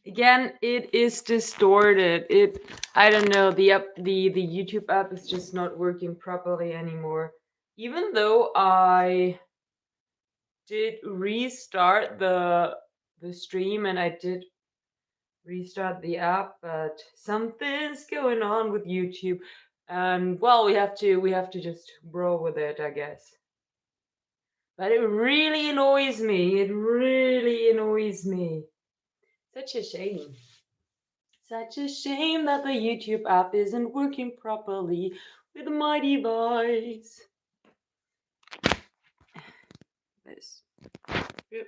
Again, it is distorted. I don't know, the YouTube app is just not working properly anymore. Even though I did restart the stream and I did restart the app, but something's going on with YouTube. And well, we have to just roll with it, I guess. But it really annoys me. It really annoys me. Such a shame. Such a shame that the YouTube app isn't working properly with my device. This. Yep.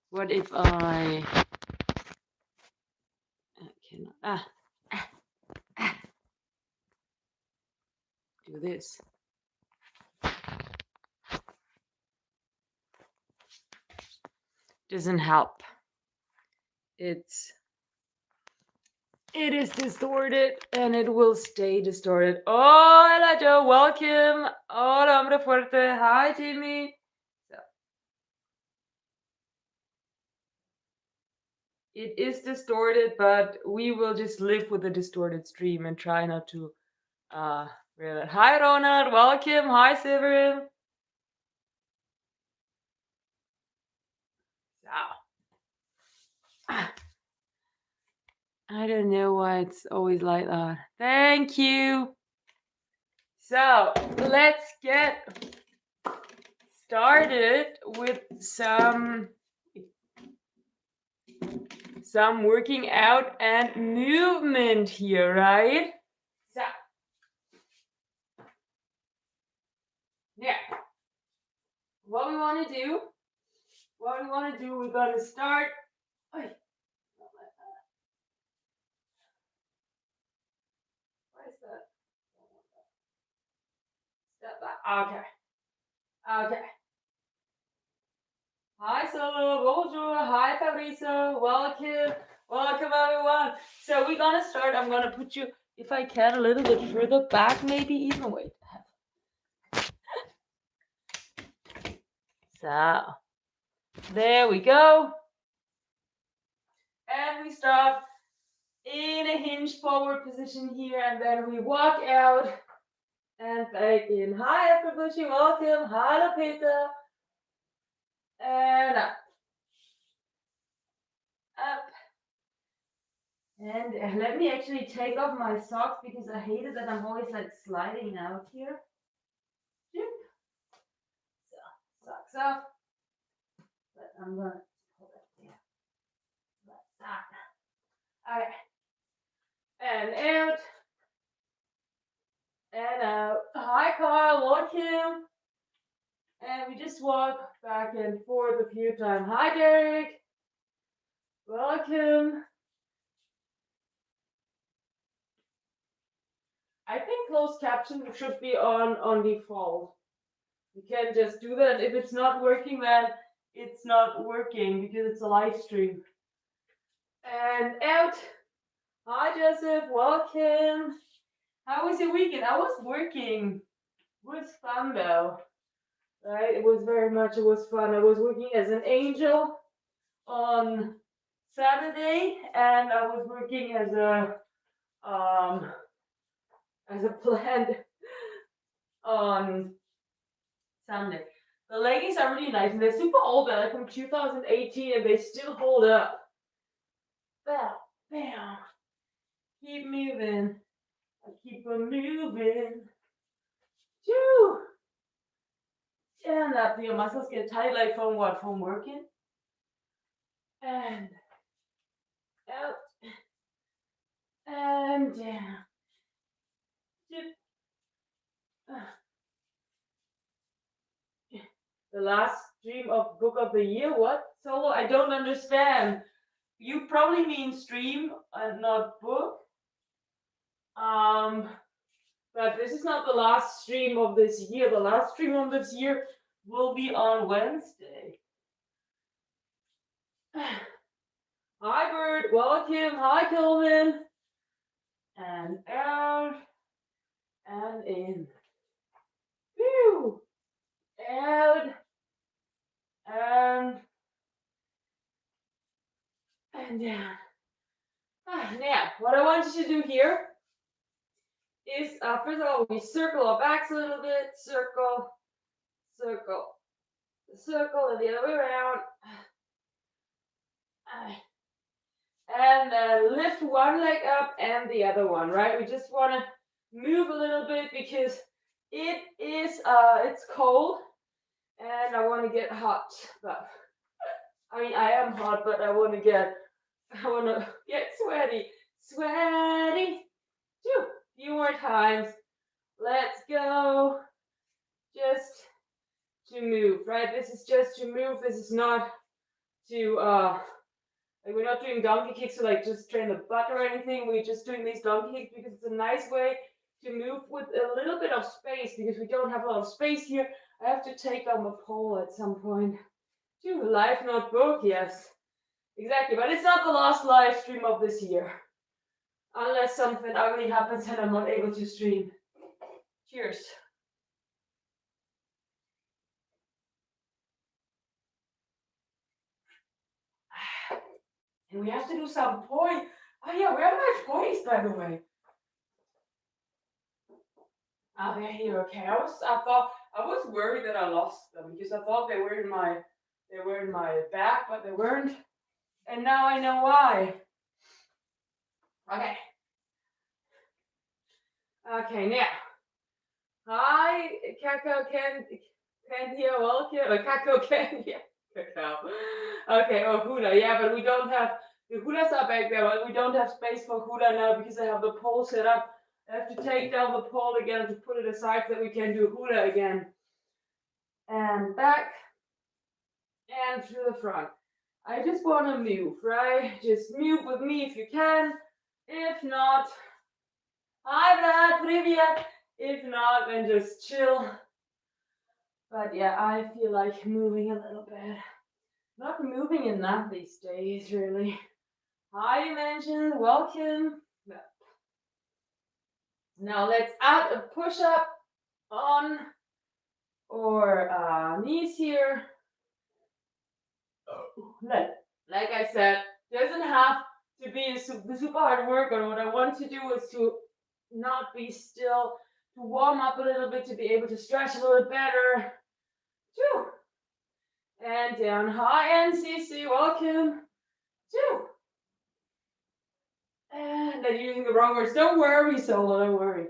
What if I cannot do this? Doesn't help. It is distorted and it will stay distorted. Oh, hello Joe, welcome. Hola, hombre fuerte. Hi, Jimmy. So, it is distorted, but we will just live with the distorted stream and try not to real. Hi, Ronald. Welcome. Hi, Severin. So, I don't know why it's always like that. Thank you. So let's get started with some working out and movement here, right? So yeah, what we want to do, we're gonna start. Where's that? Step back. Okay. Okay. Hi, Solo. Bonjour. Hi, Fabrizio. Welcome. Welcome, everyone. So we're gonna start. I'm gonna put you, if I can, a little bit further back, maybe even. Wait. So there we go. And we start in a hinge forward position here, and then we walk out and back in. Hi, everybody. Welcome. Hello, Peter. And up. Up. And let me actually take off my socks because I hate it that I'm always like sliding out here. So, socks off. But I'm gonna hold it there. Like that. Okay. And out. And out. Hi, Carl. Welcome. And we just walk back and forth a few times. Hi, Derek. Welcome. I think closed caption should be on default. You can just do that. If it's not working, then it's not working because it's a live stream. And out. Hi, Joseph. Welcome. How was your weekend? I was working. It was fun though. Right? It was very much. It was fun. I was working as an angel on Saturday, and I was working as a plant on Sunday. The leggings are really nice, and they're super old. They're like from 2018, and they still hold up. Bam, bam. Keep moving. I keep on moving. Choo. And up. Your muscles get tight, like from what? From working. And out. And down. The last stream of book of the year. What? Solo? I don't understand. You probably mean stream and not book. But this is not the last stream of this year. The last stream of this year will be on Wednesday. Hi, Bird. Welcome. Hi, Kelvin. And out. And in. Whew. Out. And and down. Now, what I want you to do here is, first of all, we circle our backs a little bit, circle, circle, circle, and the other way around. And lift one leg up and the other one, right? We just want to move a little bit because it's cold and I want to get hot. But I mean, I am hot, but I want to get sweaty. Sweaty. Two. Few more times. Let's go. Just to move, right? This is just to move. This is not to like we're not doing donkey kicks to like just train the butt or anything. We're just doing these donkey kicks because it's a nice way to move with a little bit of space because we don't have a lot of space here. I have to take down the pole at some point. To live notebook, yes. Exactly, but it's not the last live stream of this year. Unless something ugly happens and I'm not able to stream. Cheers. And we have to do some poise. Oh yeah, where are my poise, by the way? Ah, they're here. Okay. I was worried that I lost them because I thought they were in my back, but they weren't. And now I know why. Okay. Okay, now. Hi, Cacao can here, welcome. Cacao can here. Cacao. Okay, oh Huda, yeah, but we don't have the Hudas are back there, but we don't have space for Huda now because I have the pole set up. I have to take down the pole again to put it aside so that we can do Huda again. And back and to the front. I just want to move, right? Just move with me if you can. If not, hi Vlad, привет. If not, then just chill. But yeah, I feel like moving a little bit. Not moving enough these days, really. Hi, Dimension, welcome. Now let's add a push-up on our knees here. Like I said, doesn't have to be super hard work, but what I want to do is to not be still, to warm up a little bit, to be able to stretch a little better. Two. And down. Hi, NCC, welcome. Two. And I'm using the wrong words. Don't worry, Solo, don't worry.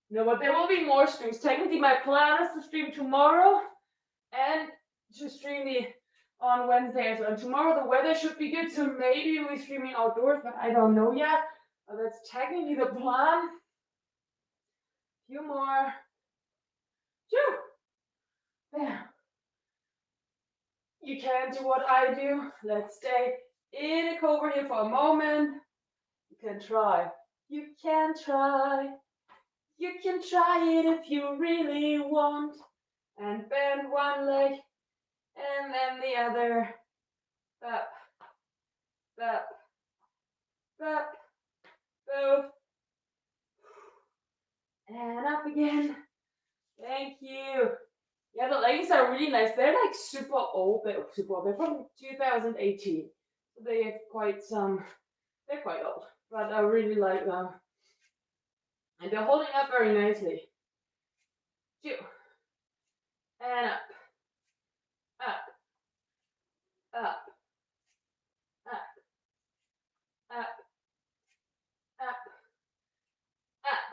No, but there will be more streams. Technically, my plan is to stream tomorrow and to stream on Wednesday as well. And tomorrow the weather should be good, so maybe we're streaming outdoors, but I don't know yet. But that's technically the plan. Few more. Two. Bam. You can do what I do. Let's stay in a cobra here for a moment. You can try. You can try. You can try it if you really want. And bend one leg and then the other. Up, up, up, both. And up again. Thank you. Yeah, the leggings are really nice. They're like super old. They're from 2018. So they have quite some, they're quite old. But I really like them. And they're holding up very nicely. Two. And up. Up. Up. Up. Up. Up. Up.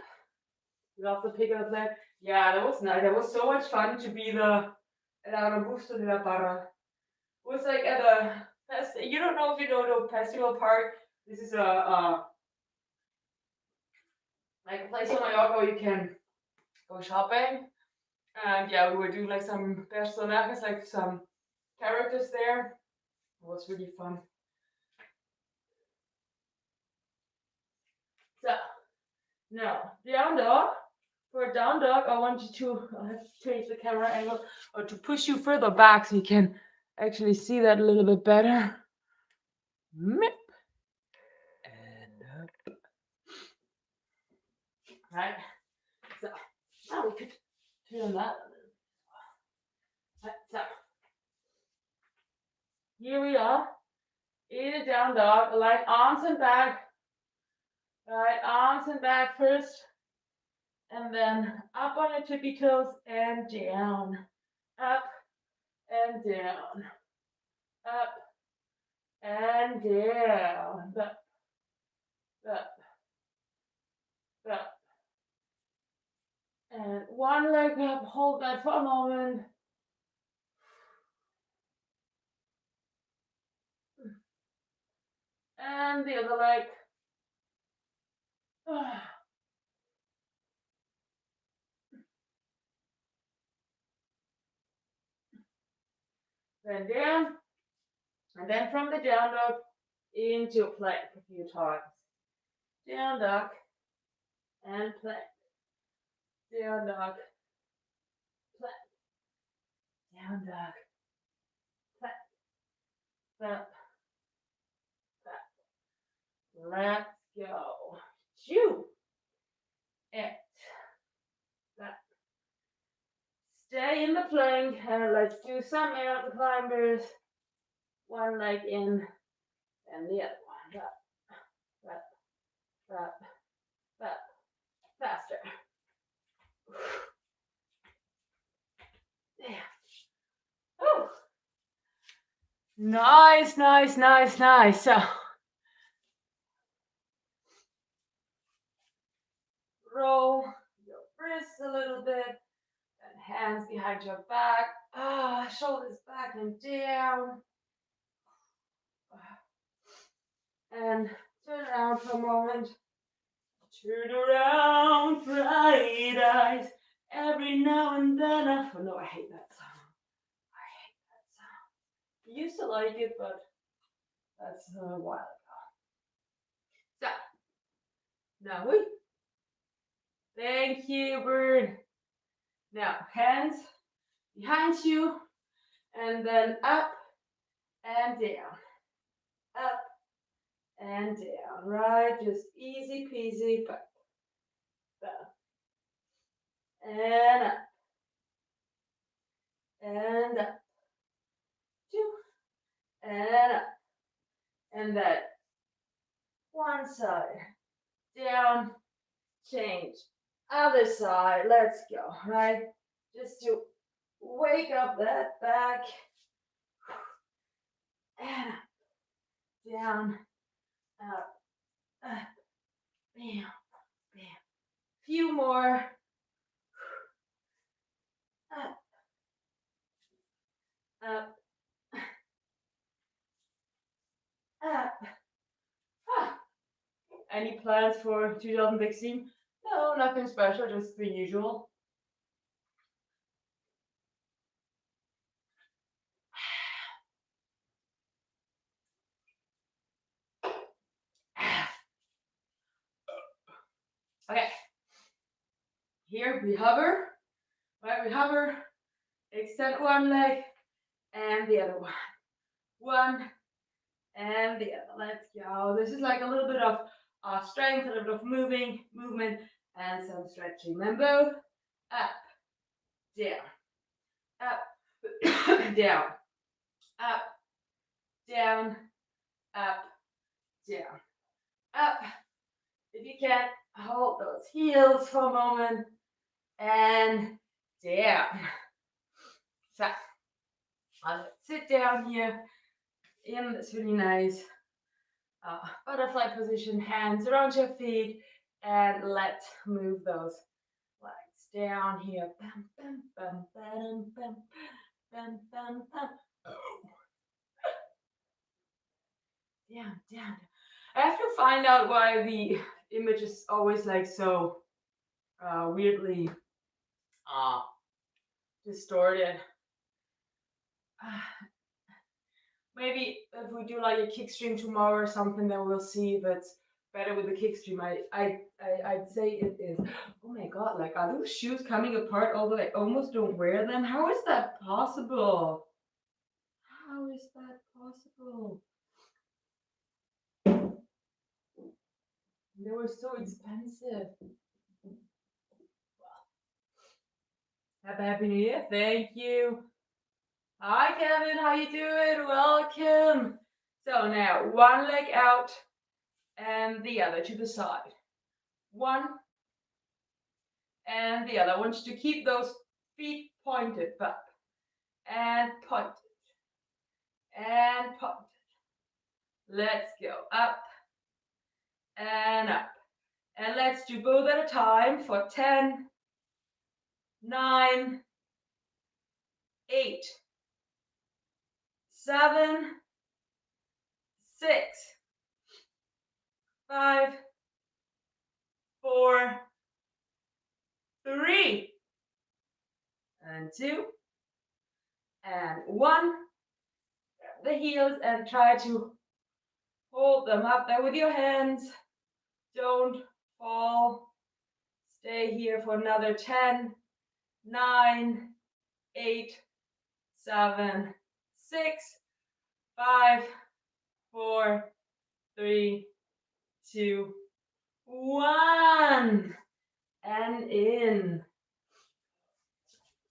Love the pick up there. Yeah, that was nice. That was so much fun to be the Arbusto de la Parra. It was like at a you don't know if you know the festival park. This is a like a place in Mallorca where you can go shopping. And yeah, we were doing like some personajes, like some characters there. It was really fun. So now down dog. For a down dog, I want you to, I have to change the camera angle or to push you further back so you can actually see that a little bit better. Mip. And up. Right. So now we could turn that a little bit. So here we are. in a down dog, like arms and back. Right, arms and back first, and then up on your tippy toes and down, up and down, up and down, up, up, up. And one leg up, hold that for a moment. And the other leg. Then down, and then from the down dog into a plank a few times. Down dog and plank. Down dog, plank. Down dog, plank. Up, up. Let's go. Shoo. And up. Stay in the plank and let's do some mountain climbers. One leg in and the other one. Up, up, up, up. Faster. Yeah. Oh. Nice, nice, nice, nice. So roll your wrists a little bit and hands behind your back. Shoulders back and down. And turn around for a moment. Turn around, bright eyes. Every now and then. Oh no, I hate that song. I hate that song. I used to like it, but that's a while ago. So, now we. Thank you, bird. Now, hands behind you, and then up and down. Up and down, right? Just easy peasy, but down. And up. And up. Two. And up. And then one side. Down. Change. Other side. Let's go, right? Just to wake up that back. And up. Down. Up. Up. Bam. Bam. Few more. Up. Up. Up. Any plans for 2016? No, nothing special, just the usual. Okay. Here we hover. Right, we hover. Extend one leg and the other one. One and the other. Let's go. This is like a little bit of strength, a little bit of movement, and some stretching. Then both up, down, up, down, up, down, up, down, up. If you can, hold those heels for a moment and down. So, I'll sit down here in this really nice butterfly position, hands around your feet, and let's move those legs down here. Bam, bam, bam, bam, bam, bam, bam, bam. Oh. Down, down. I have to find out why the image is always like so weirdly distorted. Maybe if we do like a kick stream tomorrow or something, then we'll see if it's better with the kick stream. I'd say it is. Oh my god, like are those shoes coming apart although I almost don't wear them? How is that possible? How is that possible? They were so expensive. Happy New Year. Thank you. Hi Kevin, how you doing? Welcome. So now one leg out and the other to the side. One and the other. I want you to keep those feet pointed up and pointed and pointed. Let's go up and up. And let's do both at a time for 10, 9, 8, 7, 6, 5, 4, 3, and 2, and 1. Grab the heels and try to hold them up there with your hands. Don't fall. Stay here for another 10, 9, 8, 7, 6, 5, 4, 3, 2, 1. And in.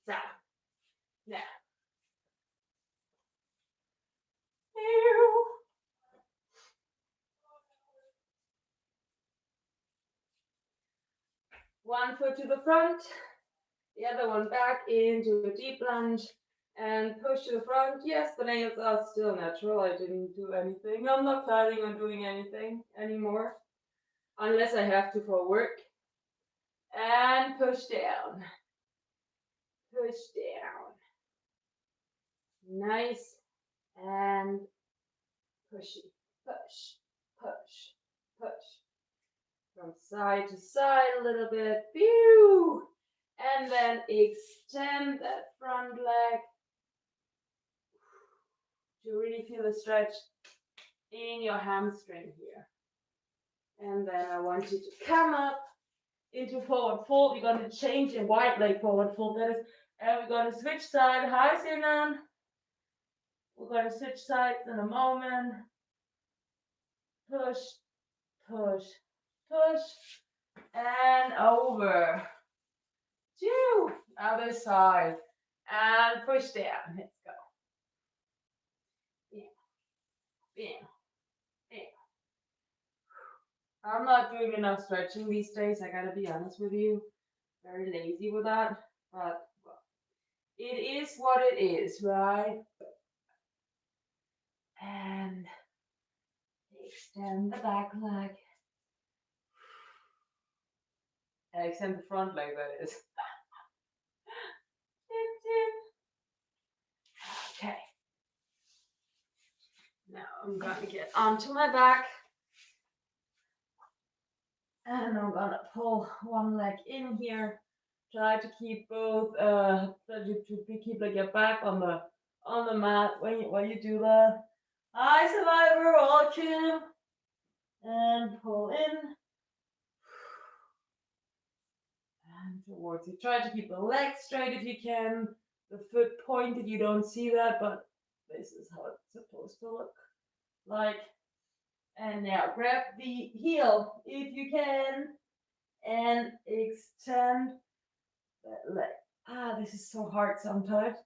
Down. Now. One foot to the front, the other one back into a deep lunge and push to the front. Yes, the nails are still natural. I didn't do anything. I'm not planning on doing anything anymore unless I have to for work. And push down. Push down. Nice. And pushy. Push. Push. Push. From side to side a little bit. Phew. And then extend that front leg to really feel the stretch in your hamstring here. And then I want you to come up into forward fold. You're going to change your wide leg forward fold. That is, and we're going to switch side. Hi, Sinan. We're going to switch sides in a moment. Push, push, push, and over. 2, other side, and push down. Let's go. Bam, bam, bam. I'm not doing enough stretching these days. I gotta be honest with you. Very lazy with that, but well, it is what it is, right? And extend the back leg. And extend the front leg, that is. Okay. Now I'm gonna get onto my back. And I'm gonna pull one leg in here. Try to keep both to keep like your back on the mat when you do that. Hi, Survivor, welcome. And pull in. And towards you. Try to keep the leg straight if you can. The foot pointed, you don't see that, but this is how it's supposed to look like. And now grab the heel if you can and extend that leg. This is so hard sometimes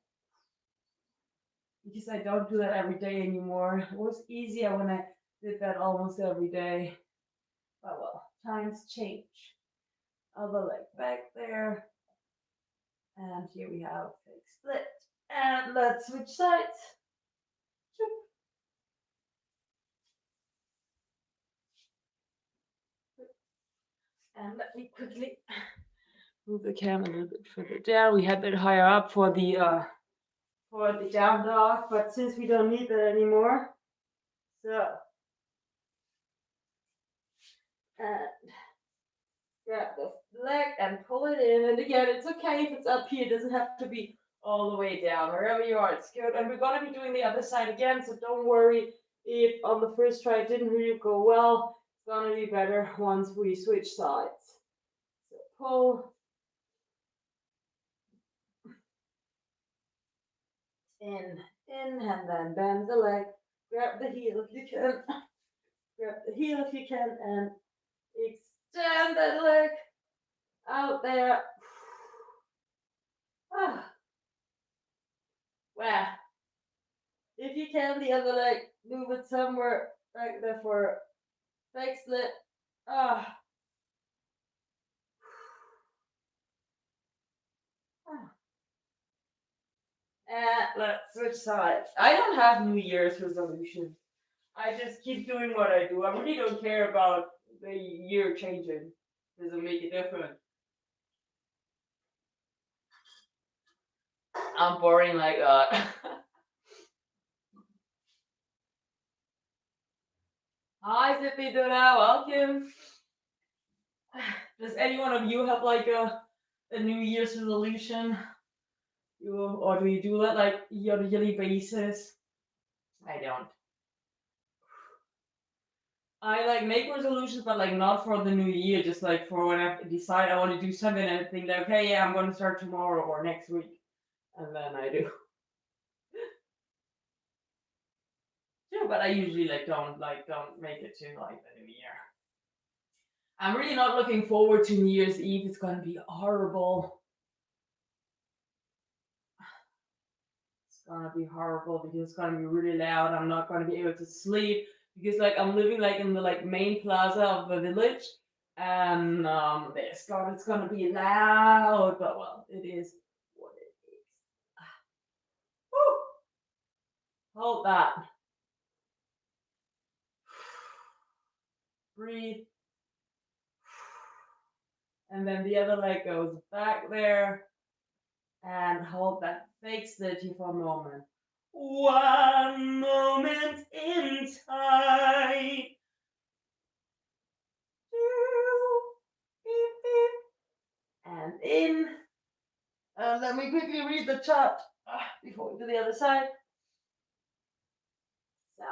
because I don't do that every day anymore. It was easier when I did that almost every day. But well, times change. Other leg back there. And here we have a fake split. And let's switch sides. And let me quickly move the camera a little bit further down. We had a bit higher up for the down dog, but since we don't need that anymore, so and grab the leg and pull it in. And again, it's okay if it's up here. It doesn't have to be all the way down. Wherever you are, it's good. And we're gonna be doing the other side again, so don't worry if on the first try it didn't really go well. It's gonna be better once we switch sides. So pull. In, and then bend the leg. Grab the heel if you can. Grab the heel if you can, and extend that leg out there. Wow. If you can, the other leg, move it somewhere right there for fake split. Ah. And let's switch sides. I don't have New Year's resolutions. I just keep doing what I do. I really don't care about the year changing. Doesn't make a difference. I'm boring like that. Hi, Zippy Duna, welcome. Does any one of you have like a New Year's resolution? Or do you do that like on a yearly basis? I don't. I like make resolutions, but like not for the new year, just like for when I decide I want to do something and I think like, okay, yeah, I'm going to start tomorrow or next week, and then I do. Yeah, but I usually don't make it to like the new year. I'm really not looking forward to New Year's Eve. It's gonna be horrible. It's gonna be horrible because it's gonna be really loud. I'm not gonna be able to sleep because like I'm living like in the like main plaza of the village, and it's gonna be loud. But well, it is what it is. Woo! Hold that. Breathe. And then the other leg goes back there and hold that fake stitchy for a moment. One moment in time. And in. Let me quickly read the chart before we do the other side. So,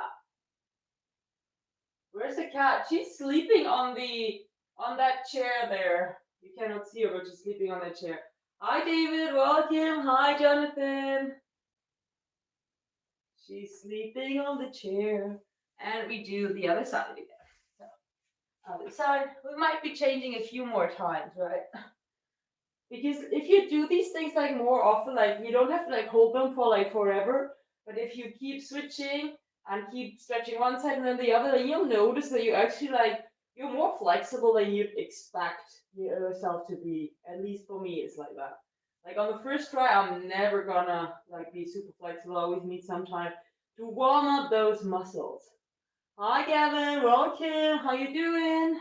where's the cat? She's sleeping on that chair there. You cannot see her, but she's sleeping on that chair. Hi, David. Welcome. Hi, Jonathan. She's sleeping on the chair. And we do the other side again. So, other side. We might be changing a few more times, right? Because if you do these things like more often, like you don't have to like hold them for like forever. But if you keep switching and keep stretching one side and then the other, then you'll notice that you actually like you're more flexible than you'd expect yourself to be. At least for me, it's like that. Like on the first try, I'm never gonna like be super flexible. I always need some time to warm up those muscles. Hi, Gavin. Welcome. How you doing?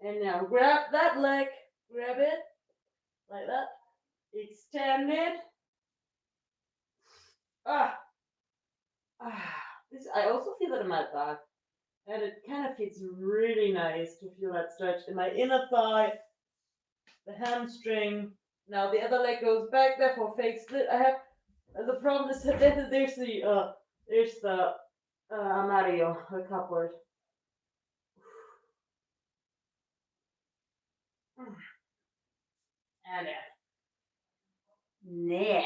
And now grab that leg. Grab it like that. Extend it. Ah, This I also feel that in my back, and it kind of feels really nice to feel that stretch in my inner thigh, the hamstring. Now the other leg goes back there for fake split. I have the problem is that there's the Mario, the cupboard. And now,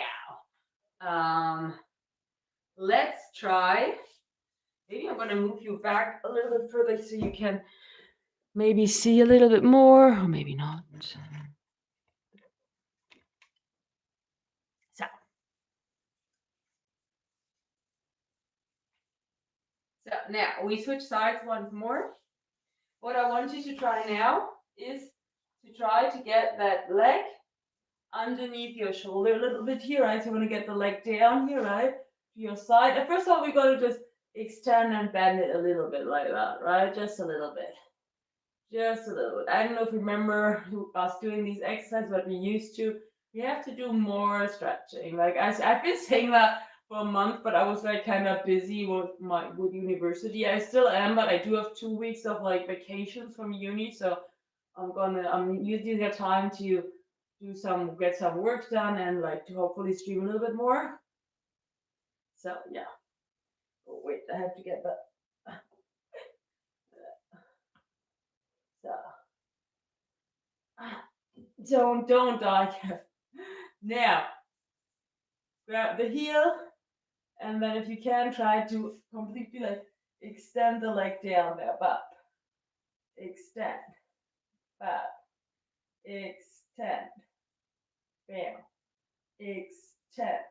let's try. Maybe I'm gonna move you back a little bit further so you can maybe see a little bit more, or maybe not. So now we switch sides once more. What I want you to try now is to try to get that leg underneath your shoulder a little bit here, right? So you want to get the leg down here, right? To your side. And first of all, we're going to just extend and bend it a little bit like that, right? Just a little bit. Just a little bit. I don't know if you remember us doing these exercises, but we used to. We have to do more stretching. Like I've been saying that for a month, but I was like kind of busy with university. I still am, but I do have 2 weeks of like vacations from uni, so I'm using the time to get some work done and like to hopefully stream a little bit more. So yeah. Oh wait, I have to get that. So don't die. Now grab the heel, and then if you can, try to completely like extend the leg down there. Up, extend, up, extend, bam, extend.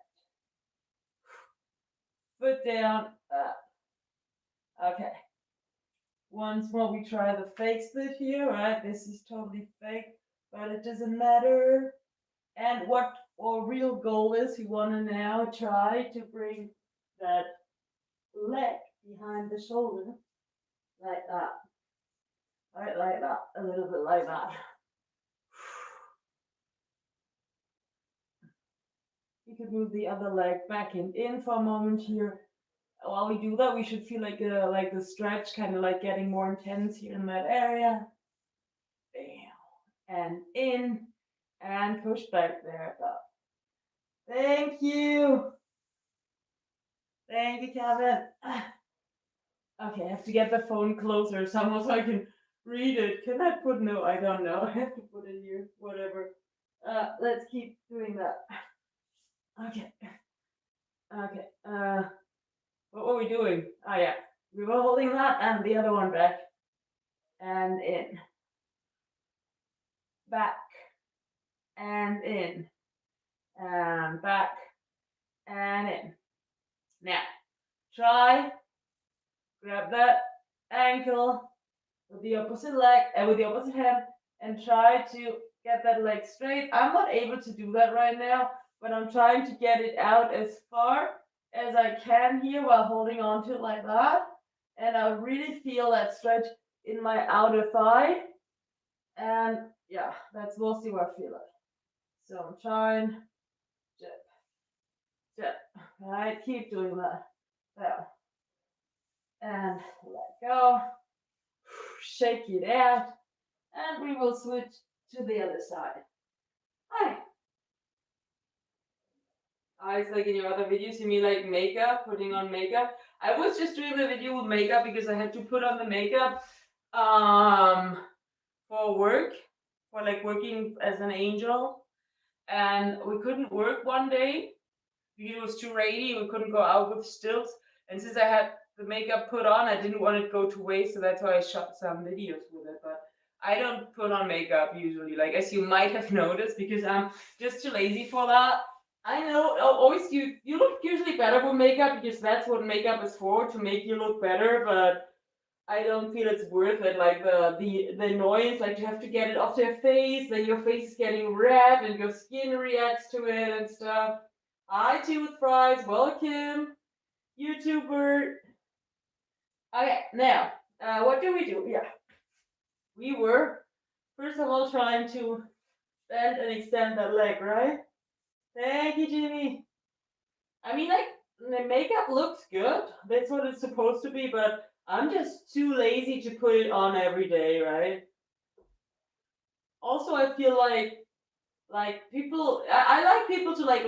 foot down, up. Okay. Once more, we try the fake split here, right? This is totally fake, but it doesn't matter. And what our real goal is, we want to now try to bring that leg behind the shoulder, like that. Right, like that. A little bit like that. You could move the other leg back and in for a moment here. While we do that, we should feel like the stretch kind of like getting more intense here in that area. Bam. And in. And push back there. Up. Thank you. Thank you, Kevin. Okay, I have to get the phone closer somehow so I can read it. Can I put no? I don't know. I have to put it here. Whatever. Let's keep doing that. Okay. Okay. What were we doing? Oh yeah. We were holding that and the other one back. And in. Back. And in. And back. And in. Now, try. Grab that ankle with the opposite leg and with the opposite hand and try to get that leg straight. I'm not able to do that right now, but I'm trying to get it out as far as I can here while holding on to it like that. And I really feel that stretch in my outer thigh. And yeah, that's mostly where I feel it. So I'm trying. Jip. All right, keep doing that. There. And let go. Shake it out. And we will switch to the other side. Hi. It's like in your other videos, you mean like makeup, putting on makeup? I was just doing the video with makeup because I had to put on the makeup for work, for like working as an angel. And we couldn't work one day because it was too rainy. We couldn't go out with stilts. And since I had the makeup put on, I didn't want it to go to waste. So that's why I shot some videos with it. But I don't put on makeup usually, like as you might have noticed, because I'm just too lazy for that. I know, always you look usually better with makeup because that's what makeup is for, to make you look better. But I don't feel it's worth it. Like the annoyance, like you have to get it off your face, then your face is getting red and your skin reacts to it and stuff. Hi, Tooth Fries, welcome, YouTuber. Okay, now, what do we do? Yeah, we were first of all trying to bend and extend that leg, right? Thank you, Jimmy. I mean, like, the makeup looks good. That's what it's supposed to be, but I'm just too lazy to put it on every day, right? Also, I feel like people, I like people to like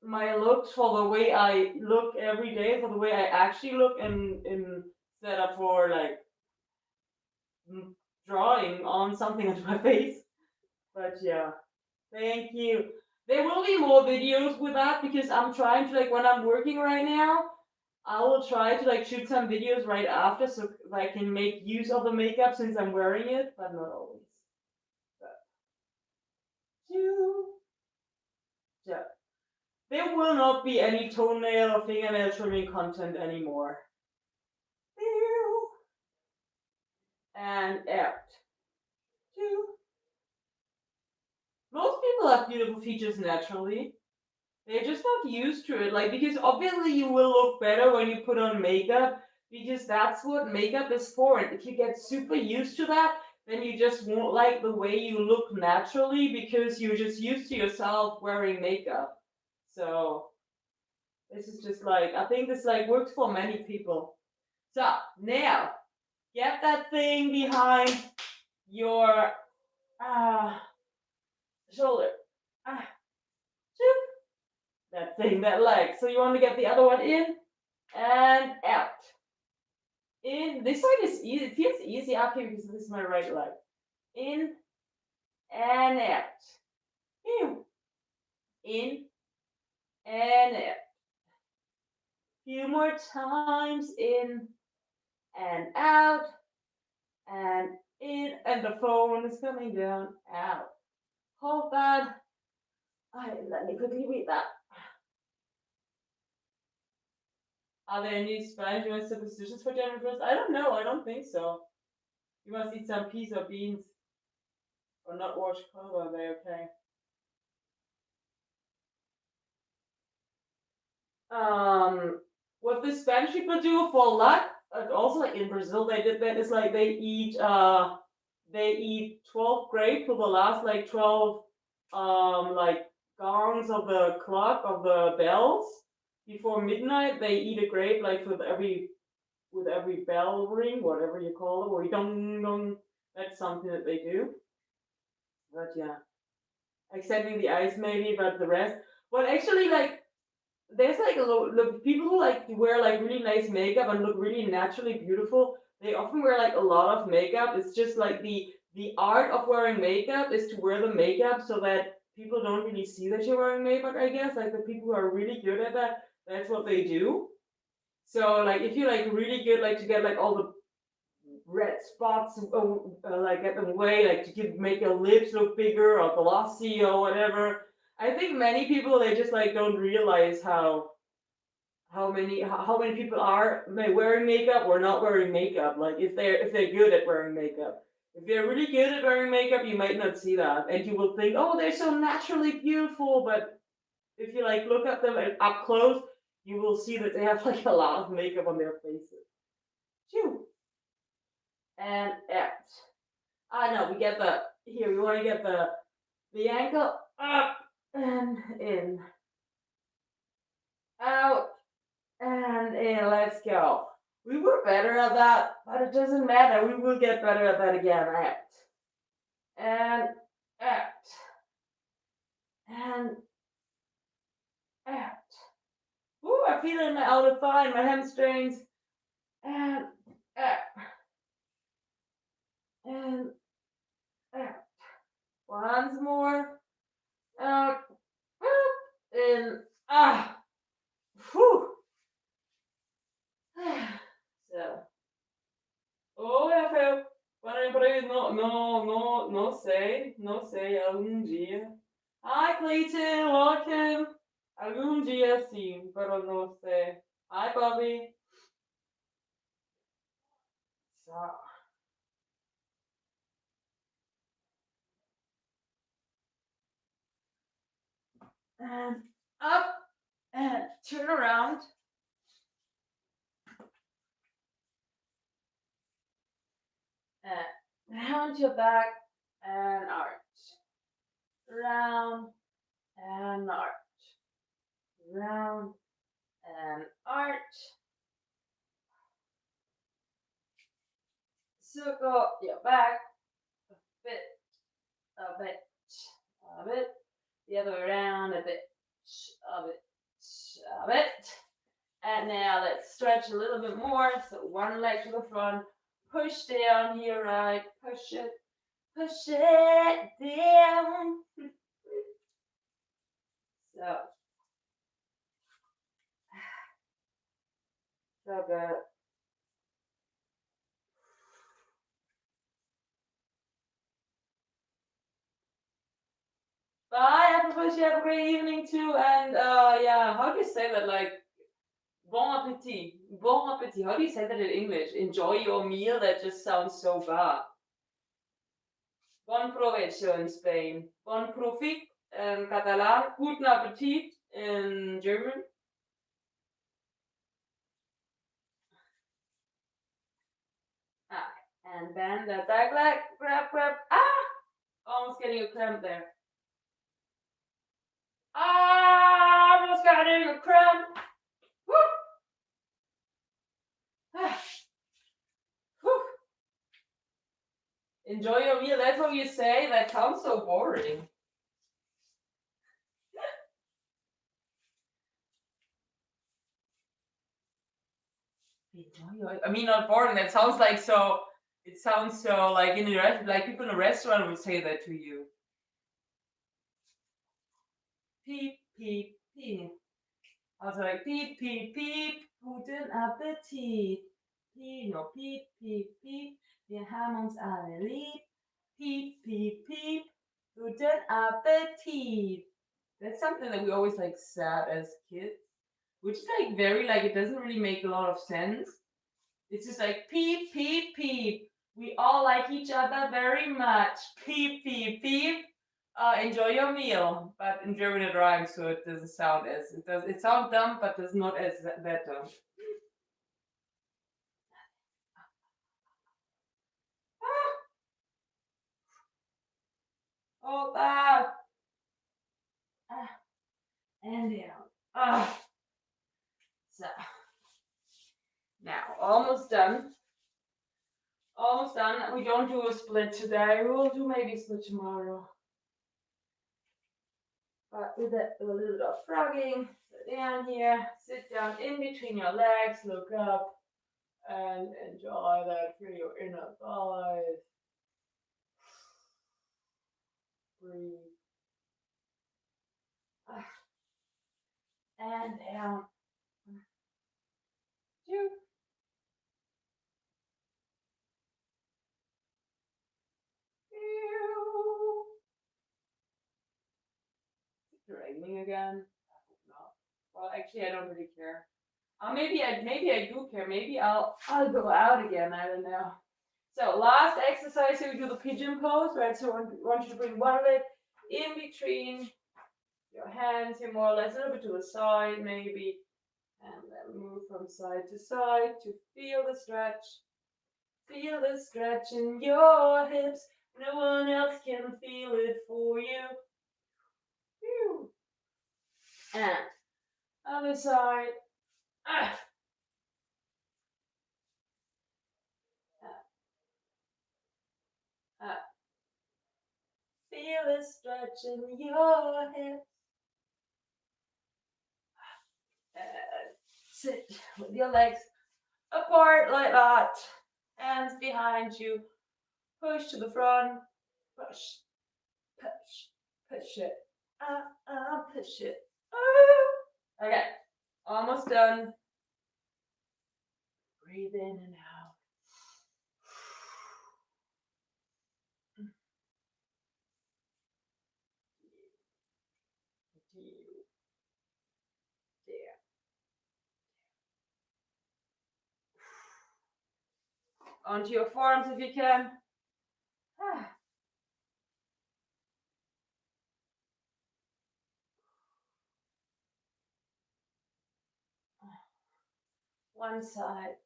my looks for the way I look every day, for the way I actually look, and instead of for like drawing on something on my face. But yeah, thank you. There will be more videos with that because I'm trying to, like, when I'm working right now, I will try to like shoot some videos right after so I can make use of the makeup since I'm wearing it, but not always. But, yeah. There will not be any toenail or fingernail trimming content anymore. And out. Most people have beautiful features naturally. They're just not used to it. Like, because obviously you will look better when you put on makeup, because that's what makeup is for. And if you get super used to that, then you just won't like the way you look naturally because you're just used to yourself wearing makeup. So this is just like, I think this like works for many people. So now get that thing behind your shoulder. That thing, that leg. So you want to get the other one in and out. In. This side is easy. It feels easy up here because this is my right leg. In and out. In and out. Few more times. In and out. And in. And the phone is coming down. Out. Hold that. Let me quickly read that. Are there any Spanish superstitions for January 1st? I don't know. I don't think so. You must eat some peas or beans or not wash clothes. Are they okay? What the Spanish people do for luck, also like in Brazil, they did that. Is like they eat 12 grapes for the last like 12 like gongs of the clock of the bells before midnight. They eat a grape like with every bell ring, whatever you call it, or dong dong. That's something that they do. But yeah, excepting the ice maybe, but the rest. Well, actually, like there's like people who like wear like really nice makeup and look really naturally beautiful. They often wear like a lot of makeup. It's just like the art of wearing makeup is to wear the makeup so that people don't really see that you're wearing makeup. I guess like the people who are really good at that, that's what they do. So like if you're like really good like to get like all the red spots like get them away like to make your lips look bigger or glossy or whatever. I think many people they just like don't realize how many people are wearing makeup or not wearing makeup. Like if they're good at wearing makeup. If they're really good at wearing makeup, you might not see that, and you will think, "Oh, they're so naturally beautiful." But if you like look at them up close, you will see that they have like a lot of makeup on their faces. Phew. And out. I know we get the here. We want to get the ankle up and in, out and in. Let's go. We were better at that, but it doesn't matter. We will get better at that again. Out and out and out. Ooh, I feel it in my outer thigh, my hamstrings, and out and out. Once more. Out. In. Whew. So. Oh, Rafael. Peraí, não sei, algum dia. Hi, Clayton, welcome. Algum dia sim, pero não sei. Hi, Bobby. So. And up and turn around. And round your back and arch. Round and arch. Round and arch. Circle your back a bit, a bit, a bit. The other way around a bit, a bit, a bit. And now let's stretch a little bit more. So one leg to the front, push down here, right? Push it down. So good. Bye, everybody. Have a great evening too. And yeah, how do you say that? Like, bon appetit. Bon appetit. How do you say that in English? Enjoy your meal. That just sounds so bad. Bon provecho in Spain. Bon profit in Catalan. Guten Appetit in German. And bend that back leg. Grab. Almost getting a cramp there. Almost getting a cramp. Woo! Whew. Enjoy your meal. That's what you say. That sounds so boring. I mean, not boring. That sounds like so. It sounds so like in a like people in a restaurant would say that to you. Piep piep piep. Also like piep piep piep. Guten Appetit. Piep, no, piep piep piep. Wir haben uns alle lieb. Piep piep piep. Guten Appetit. That's something that we always like said as kids. which is like very like it doesn't really make a lot of sense. It's just like peep, peep, peep. We all like each other very much. Peep, peep, peep. Enjoy your meal. But in German it rhymes, so it doesn't sound as it does. It sounds dumb, but does not as that dumb. Oh, and down. So now almost done. Almost done. We don't do a split today. We will do maybe a split tomorrow. But with a little bit of frogging, sit down here, sit down in between your legs, look up, and enjoy that through your inner thighs. Breathe. And down. Two. Is it raining again? I hope not. Well, actually, I don't really care. Maybe I do care. Maybe I'll go out again. I don't know. So last exercise here we do the pigeon pose, right? So I want you to bring one leg in between your hands here, more or less, a little bit to the side, maybe, and then move from side to side to feel the stretch. Feel the stretch in your hips. No one else can feel it for you. Whew. And other side. Ah. Ah. Feel the stretch in your hips. Sit with your legs apart like that. Hands behind you. Push to the front. Push. Push. Push it. Push it. Okay. Almost done. Breathe in and out. There. Onto your forearms if you can. One side.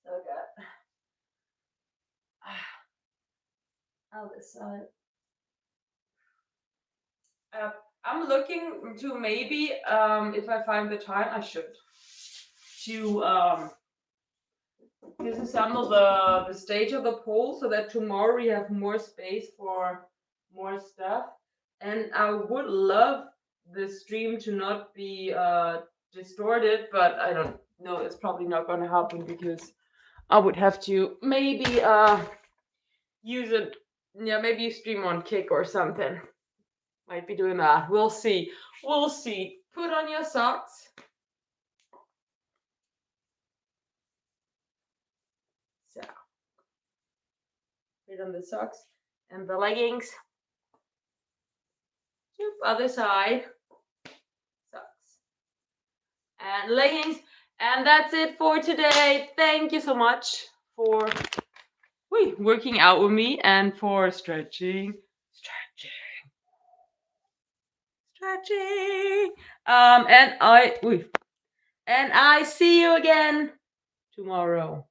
So good. Other side. I'm looking to maybe, if I find the time, I should, to disassemble the stage of the pole so that tomorrow we have more space for more stuff. And I would love the stream to not be distorted, but I don't know, it's probably not going to happen because I would have to maybe use it, yeah, maybe stream on Kick or something. Might be doing that. We'll see. We'll see. Put on your socks. So, put on the socks and the leggings. Other side. Socks and leggings. And that's it for today. Thank you so much for working out with me and for stretching. And I see you again tomorrow.